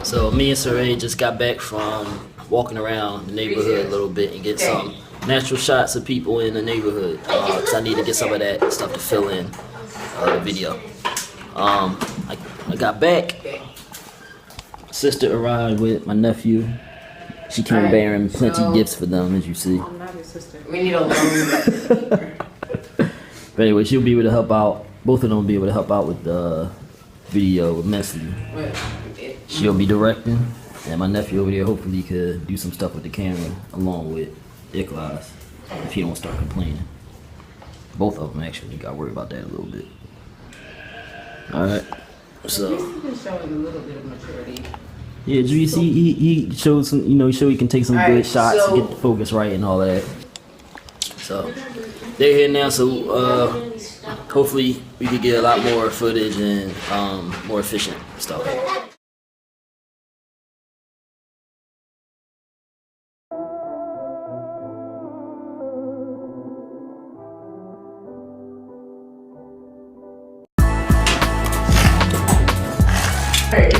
So me and Ciré just got back from walking around the neighborhood a little bit and get some natural shots of people in the neighborhood, because I need to get some of that stuff to fill in the video. I got back. Sister arrived with my nephew. She came bearing plenty of gifts for them, as you see. I'm not his sister. We need a loan. But anyway, she'll be able to help out. Both of them will be able to help out with the video immensely. She'll be directing, and my nephew over there hopefully could do some stuff with the camera along with their class if he don't start complaining. Both of them actually got worried about that a little bit. All right, so. He's been showing a little bit of maturity. Yeah, Dries, he showed some, you know, he showed he can take some good shots, so get the focus right and all that. So they're here now, so hopefully we could get a lot more footage and more efficient stuff.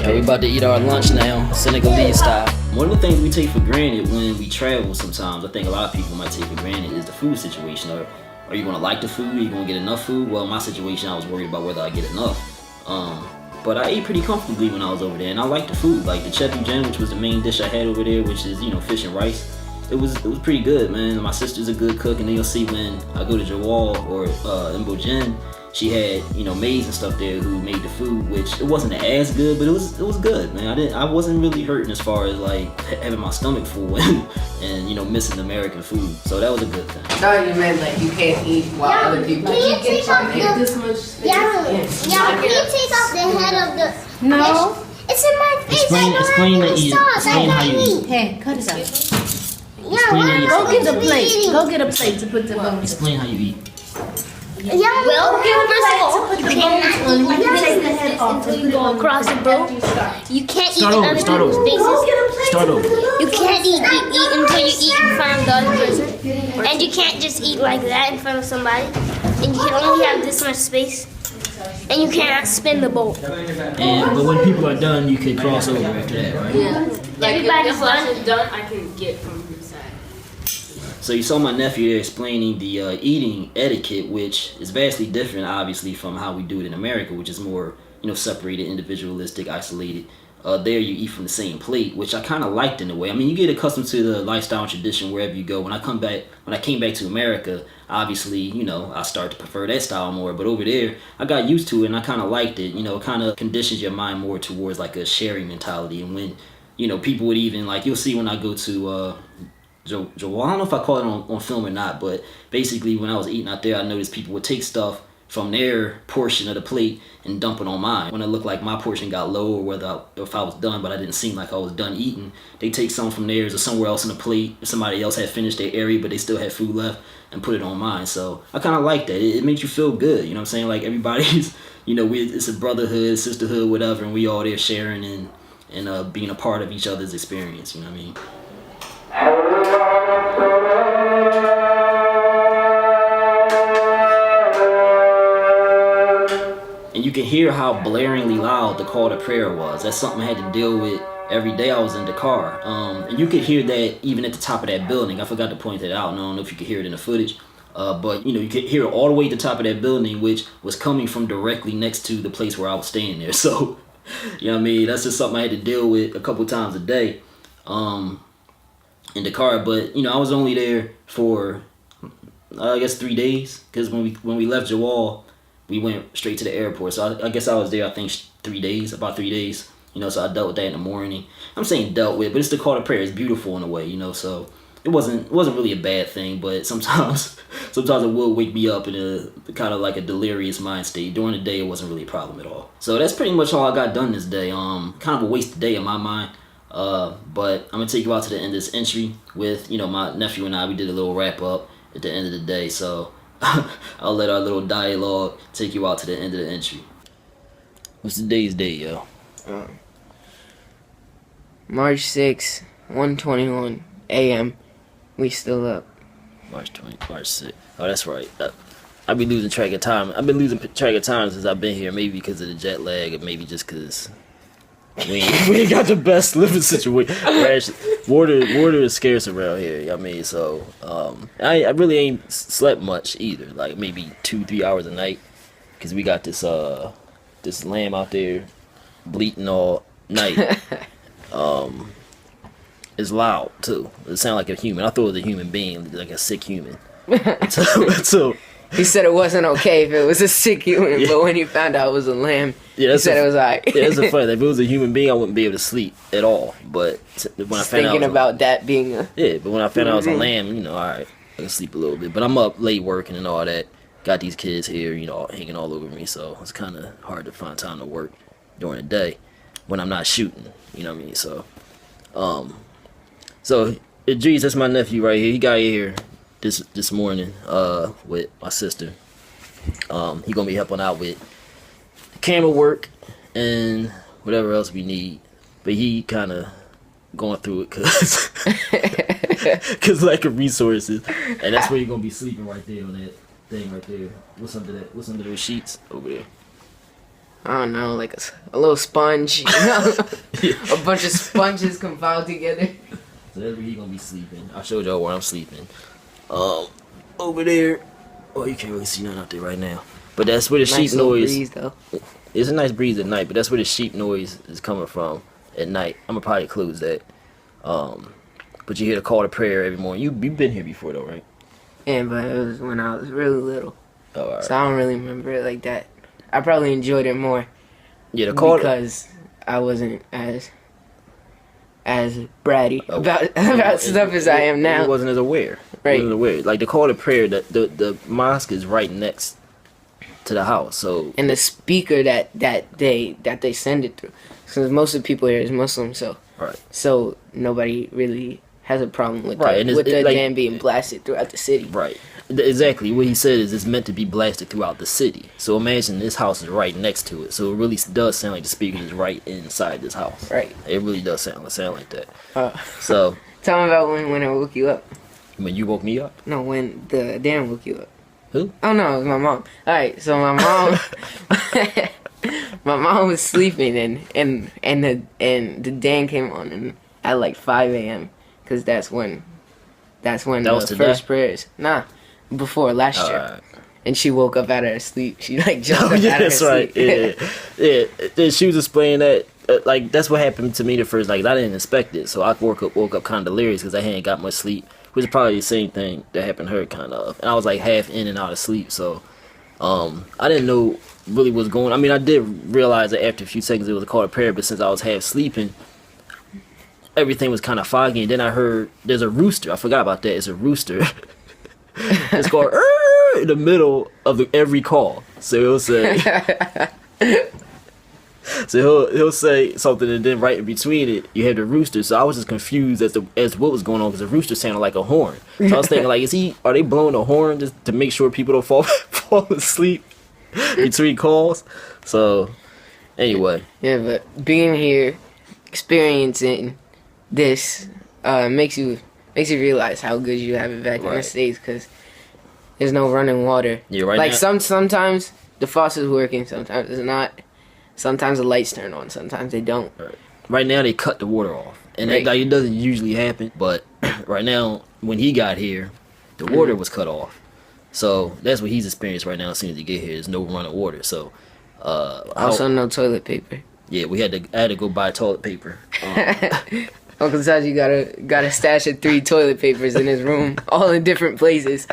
We about to eat our lunch now, Senegalese style. One of the things we take for granted when we travel sometimes, I think a lot of people might take for granted, is the food situation. Are you gonna like the food? Are you gonna get enough food? Well, in my situation, I was worried about whether I get enough. But I ate pretty comfortably when I was over there, and I liked the food. Like the chef, which was the main dish I had over there, which is, you know, fish and rice. It was pretty good, man. My sister's a good cook, and then you'll see when I go to Jawal or Mbojin, she had, you know, maids and stuff there who made the food, which it wasn't as good, but it was good, man. I wasn't really hurting as far as like having my stomach full and you know, missing American food. So that was a good thing. No, you meant like you can't eat while other people. Can you take off this much space? Yeah, can you take off the head of the? No. It's in my face. Explain how you eat. Hey, cut it out. Yeah, Go get a plate. Go get a plate to put the bones. Explain how you eat. Yeah, well, first of all, you cannot take the head off until you go across the bowl. You can't eat in other people's faces. Start over. You can't eat until you eat in front of the other person. And you can't just eat like that in front of somebody. And you can only have this much space. And you cannot spin the bowl. But when people are done, you can cross over after that, right? Yeah. Everybody's done. I can get from your side. So you saw my nephew there explaining the eating etiquette, which is vastly different, obviously, from how we do it in America, which is more, you know, separated, individualistic, isolated. There you eat from the same plate, which I kind of liked in a way. I mean, you get accustomed to the lifestyle and tradition wherever you go. When I came back to America, obviously, you know, I started to prefer that style more. But over there, I got used to it and I kind of liked it. You know, it kind of conditions your mind more towards like a sharing mentality. And when, you know, people would even, like, you'll see when I go to Joe, I don't know if I caught it on film or not, but basically when I was eating out there, I noticed people would take stuff from their portion of the plate and dump it on mine. When it looked like my portion got low, or if I was done, but I didn't seem like I was done eating, they take some from theirs or somewhere else in the plate. If somebody else had finished their area, but they still had food left, and put it on mine. So I kind of like that. It makes you feel good. You know what I'm saying? Like everybody's, you know, it's a brotherhood, sisterhood, whatever, and we all there sharing and being a part of each other's experience. You know what I mean? And you can hear how blaringly loud the call to prayer was. That's something I had to deal with every day I was in the car. And you could hear that even at the top of that building. I forgot to point that out. I don't know if you could hear it in the footage. But, you know, you could hear it all the way at the top of that building, which was coming from directly next to the place where I was staying there. So, you know what I mean? That's just something I had to deal with a couple times a day in the car. But, you know, I was only there for, I guess, 3 days. Because when we left Jawal, we went straight to the airport. So I guess I was there, I think, about 3 days. You know, so I dealt with that in the morning. I'm saying dealt with, but it's the call to prayer. It's beautiful in a way, you know, so it wasn't really a bad thing, but sometimes it would wake me up in a kind of like a delirious mind state. During the day, it wasn't really a problem at all. So that's pretty much all I got done this day. Kind of a wasted day in my mind. But I'm gonna take you out to the end of this entry with, you know, my nephew and I. We did a little wrap up at the end of the day, so I'll let our little dialogue take you out to the end of the entry. What's today's date, yo? March 6th, 1:21 a.m. We still up. March 6th. Oh, that's right. I've been losing track of time. I've been losing track of time since I've been here. Maybe because of the jet lag, or maybe just because we ain't got the best living situation. Water is scarce around here. You know what I mean? So I really ain't slept much either. Like maybe 2-3 hours a night, because we got this lamb out there bleating all night. It's loud too. It sounds like a human. I thought it was a human being, like a sick human. So He said it wasn't okay if it was a sick human, but when he found out it was a lamb, he said it was alright. Yeah, that's a funny. If it was a human being, I wouldn't be able to sleep at all. But when I found Thinking about that being a... Yeah, but when I found out it was a lamb, you know, alright, I can sleep a little bit. But I'm up late working and all that. Got these kids here, you know, hanging all over me, so it's kind of hard to find time to work during the day when I'm not shooting. You know what I mean? So Idris, that's my nephew right here. He got here this morning with my sister. He gonna be helping out with the camera work and whatever else we need, but he kind of going through it cause lack of resources, and that's where you're gonna be sleeping right there on that thing right there. What's under those sheets over there? I don't know, like a little sponge, you know? A bunch of sponges compiled together. So that's where he gonna be sleeping. I showed y'all where I'm sleeping. Over there. Oh, you can't really see nothing out there right now. But that's where the sheep noise. Breeze, though. It's a nice breeze at night, but that's where the sheep noise is coming from at night. I'm gonna probably close that. But you hear the call to prayer every morning. You've been here before though, right? Yeah, but it was when I was really little. Oh, all right. So I don't really remember it like that. I probably enjoyed it more. Yeah, the call because I wasn't as bratty about stuff as I am now. He wasn't as aware. Right. Wasn't aware. Like the call to prayer, the mosque is right next to the house. So and the speaker that they send it through. Because most of the people here is Muslim, so right. So nobody really has a problem with right. that, with the adhan being blasted throughout the city. Right. Exactly. What he said is it's meant to be blasted throughout the city. So imagine this house is right next to it. So it really does sound like the speaker is right inside this house. Right. It really does sound like that. So tell me about when I woke you up. When you woke me up? No, when the Dan woke you up. Who? Oh no, it was my mom. Alright, so my mom my mom was sleeping and the Dan came on and at like 5 a.m. because that's when the first prayers. Nah, before last year. Right. And she woke up out of her sleep. She like jumped up out of her that's right. sleep. Yeah. She was explaining that like that's what happened to me the first. Like I didn't expect it, so I woke up kind of delirious because I hadn't got much sleep. Which is probably the same thing that happened to her, kind of. And I was like half in and out of sleep, so I didn't know really what's going on. I mean, I did realize that after a few seconds it was a call to prayer, but since I was half sleeping, everything was kind of foggy. And then I heard there's a rooster. I forgot about that. It's a rooster. It's called in the middle of every call. So it'll say. So he'll say something, and then right in between it, you have the rooster. So I was just confused as what was going on because the rooster sounded like a horn. So I was thinking, like, are they blowing a horn just to make sure people don't fall asleep between calls? So anyway, yeah, but being here, experiencing this, makes you realize how good you have it back in the States because there's no running water. Yeah, right. Like now, sometimes the faucet's working, sometimes it's not. Sometimes the lights turn on, sometimes they don't. Right now they cut the water off, and it doesn't usually happen. But right now, when he got here, the water was cut off. So that's what he's experienced right now. As soon as he get here, there's no running water. So also no toilet paper. Yeah, I had to go buy toilet paper. Uncle Taji got a stash of 3 toilet papers in his room, all in different places.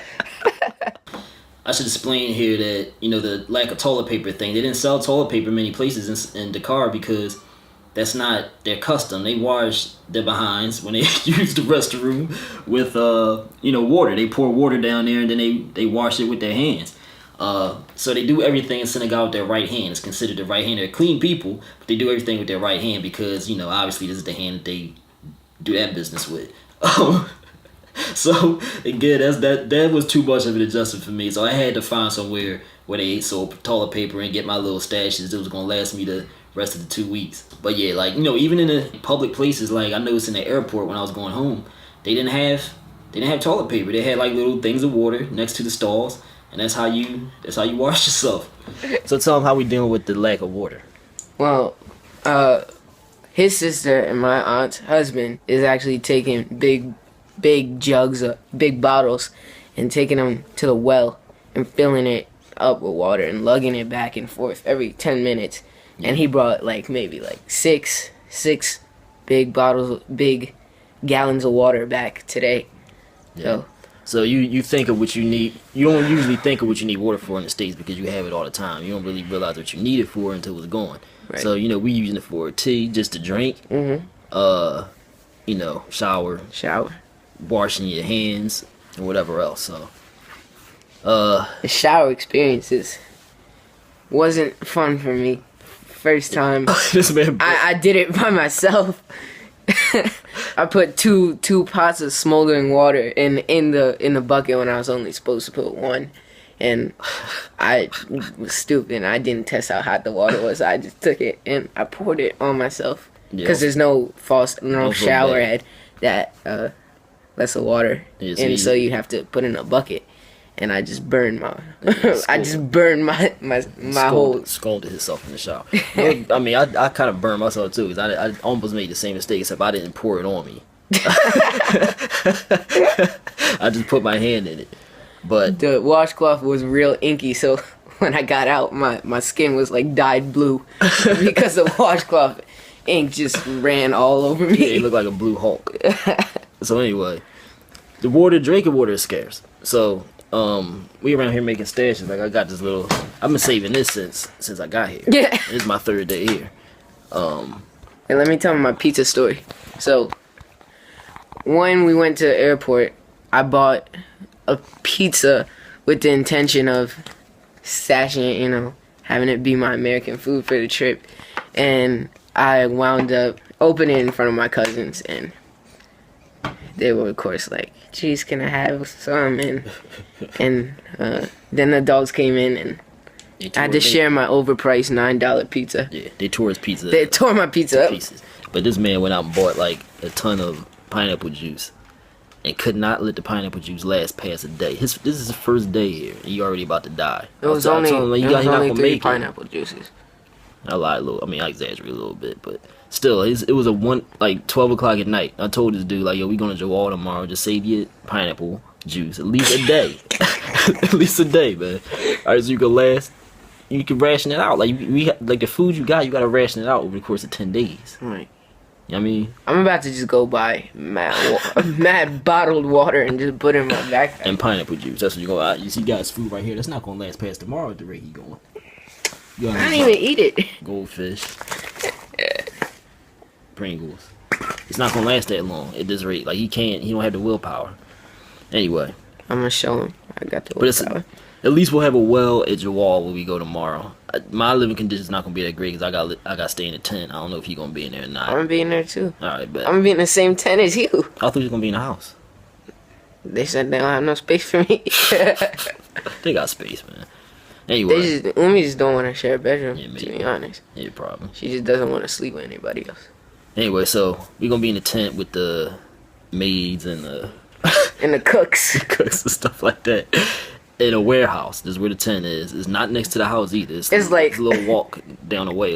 I should explain here that, you know, the lack of toilet paper thing. They didn't sell toilet paper many places in Dakar because that's not their custom. They wash their behinds when they use the restroom with, water. They pour water down there and then they wash it with their hands. So they do everything in Senegal with their right hand. It's considered the right hand. They're clean people, but they do everything with their right hand because, you know, obviously this is the hand that they do that business with. So again, that was too much of an adjustment for me. So I had to find somewhere where they sold toilet paper and get my little stashes. It was gonna last me the rest of the 2 weeks. But yeah, like, you know, even in the public places, like I noticed in the airport when I was going home, they didn't have They didn't have toilet paper. They had like little things of water next to the stalls, and that's how you wash yourself. So tell them how we dealing with the lack of water. Well, his sister and my aunt's husband is actually taking big jugs of big bottles and taking them to the well and filling it up with water and lugging it back and forth every 10 minutes. And he brought like maybe like six big gallons of water back today. Yeah. So you think of what you need. You don't usually think of what you need water for in the States because you have it all the time. You don't really realize what you need it for until it's gone. Right. So we using it for tea, just to drink. Shower, washing your hands, and whatever else. So the shower experiences wasn't fun for me. First time this man, I did it by myself. I put two pots of smoldering water in the bucket when I was only supposed to put one, and I was stupid. I didn't test how hot the water was. I just took it and I poured it on myself because there's no shower head that lets the water in, so you have to put in a bucket. And I just burned my whole. Scolded himself in the shower. I mean, I kind of burned myself too because I almost made the same mistake except I didn't pour it on me. I just put my hand in it. But the washcloth was real inky, so when I got out, my skin was like dyed blue because the washcloth ink just ran all over me. Yeah, it looked like a blue Hulk. So anyway, drinking water is scarce. So we around here making stashes. Like I got this little. I've been saving this since I got here. Yeah. This is my 3rd day here. And let me tell my pizza story. So when we went to the airport, I bought a pizza with the intention of stashing it, having it be my American food for the trip. And I wound up opening it in front of my cousins, and they were, of course, like, "Geez, can I have some?" And then the adults came in, and I had to share my overpriced $9 pizza. Yeah, they tore his pizza. They tore my pizza up. Pieces. But this man went out and bought like a ton of pineapple juice, and could not let the pineapple juice last past a day. This is his 1st day here, and he already about to die. It was only 3 pineapple juices. I lied a little. I mean, I exaggerate a little bit, but still, it was 12 o'clock at night. I told this dude, like, yo, we going to Jawal tomorrow. Just save your pineapple juice at least a day. At least a day, man. All right, so you can last. You can ration it out. Like, like the food you got to ration it out over the course of 10 days. Right. You know what I mean? I'm about to just go buy mad bottled water and just put it in my backpack. And pineapple juice. That's what you go. You see, guys, food right here. That's not going to last past tomorrow at the rate he going. I didn't even eat it. Goldfish. Pringles. It's not gonna last that long at this rate. Like he don't have the willpower. Anyway. I'm gonna show him I got the willpower. At least we'll have a well at Jawal when we go tomorrow. My living conditions not gonna be that great because I got to stay in a tent. I don't know if he gonna be in there or not. I'm gonna be in there too. Alright, bet. I'm gonna be in the same tent as you. I thought you was gonna be in the house. They said they don't have no space for me. They got space, man. Anyway. Umi just don't want to share a bedroom, Yeah, to be honest. Yeah, probably. She just doesn't want to sleep with anybody else. Anyway, so we're gonna be in the tent with the maids and the and the cooks. Cooks and stuff like that. In a warehouse. This is where the tent is. It's not next to the house either. It's like a little walk down the way.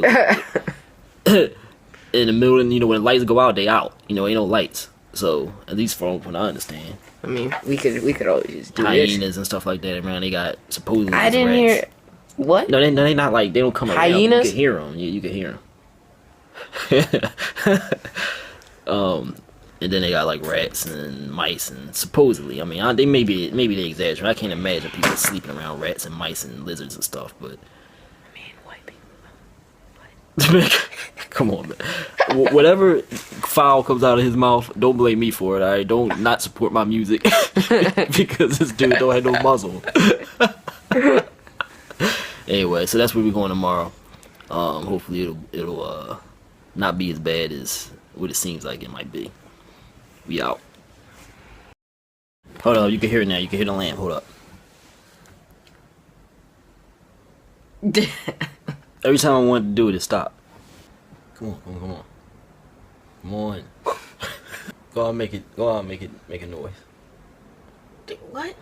In the middle, and when the lights go out, they out. Ain't no lights. So at least from what I understand. I mean, we could always just do hyenas this. And stuff like that around. They got supposedly. I didn't hear. What? No, they not like they don't come around. Hyenas? You can hear them. You can hear them. And then they got like rats and mice and supposedly. I mean, they maybe they exaggerate. I can't imagine people sleeping around rats and mice and lizards and stuff. But I mean, white people. Come on, man. Whatever foul comes out of his mouth, don't blame me for it. Alright, don't not support my music because this dude don't have no muzzle. Anyway, so that's where we're going tomorrow. Hopefully it'll not be as bad as what it seems like it might be. We out. Hold on, you can hear it now. You can hear the lamp. Hold up. Every time I want to do it, it stopped. Come on. Come on. Go on, make a noise. What?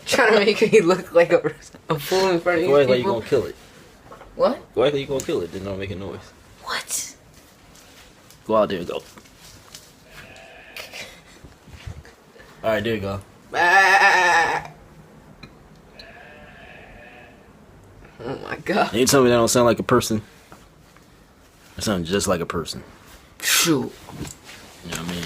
Trying to make me look like a fool in front of Go you. act like you gonna kill it. What? Go act like you gonna kill it. Then don't make a noise. What? Go out there and go. All right, there you go. Ah. Oh my god. You tell me that don't sound like a person. It sounds just like a person. Shoot. You know what I mean?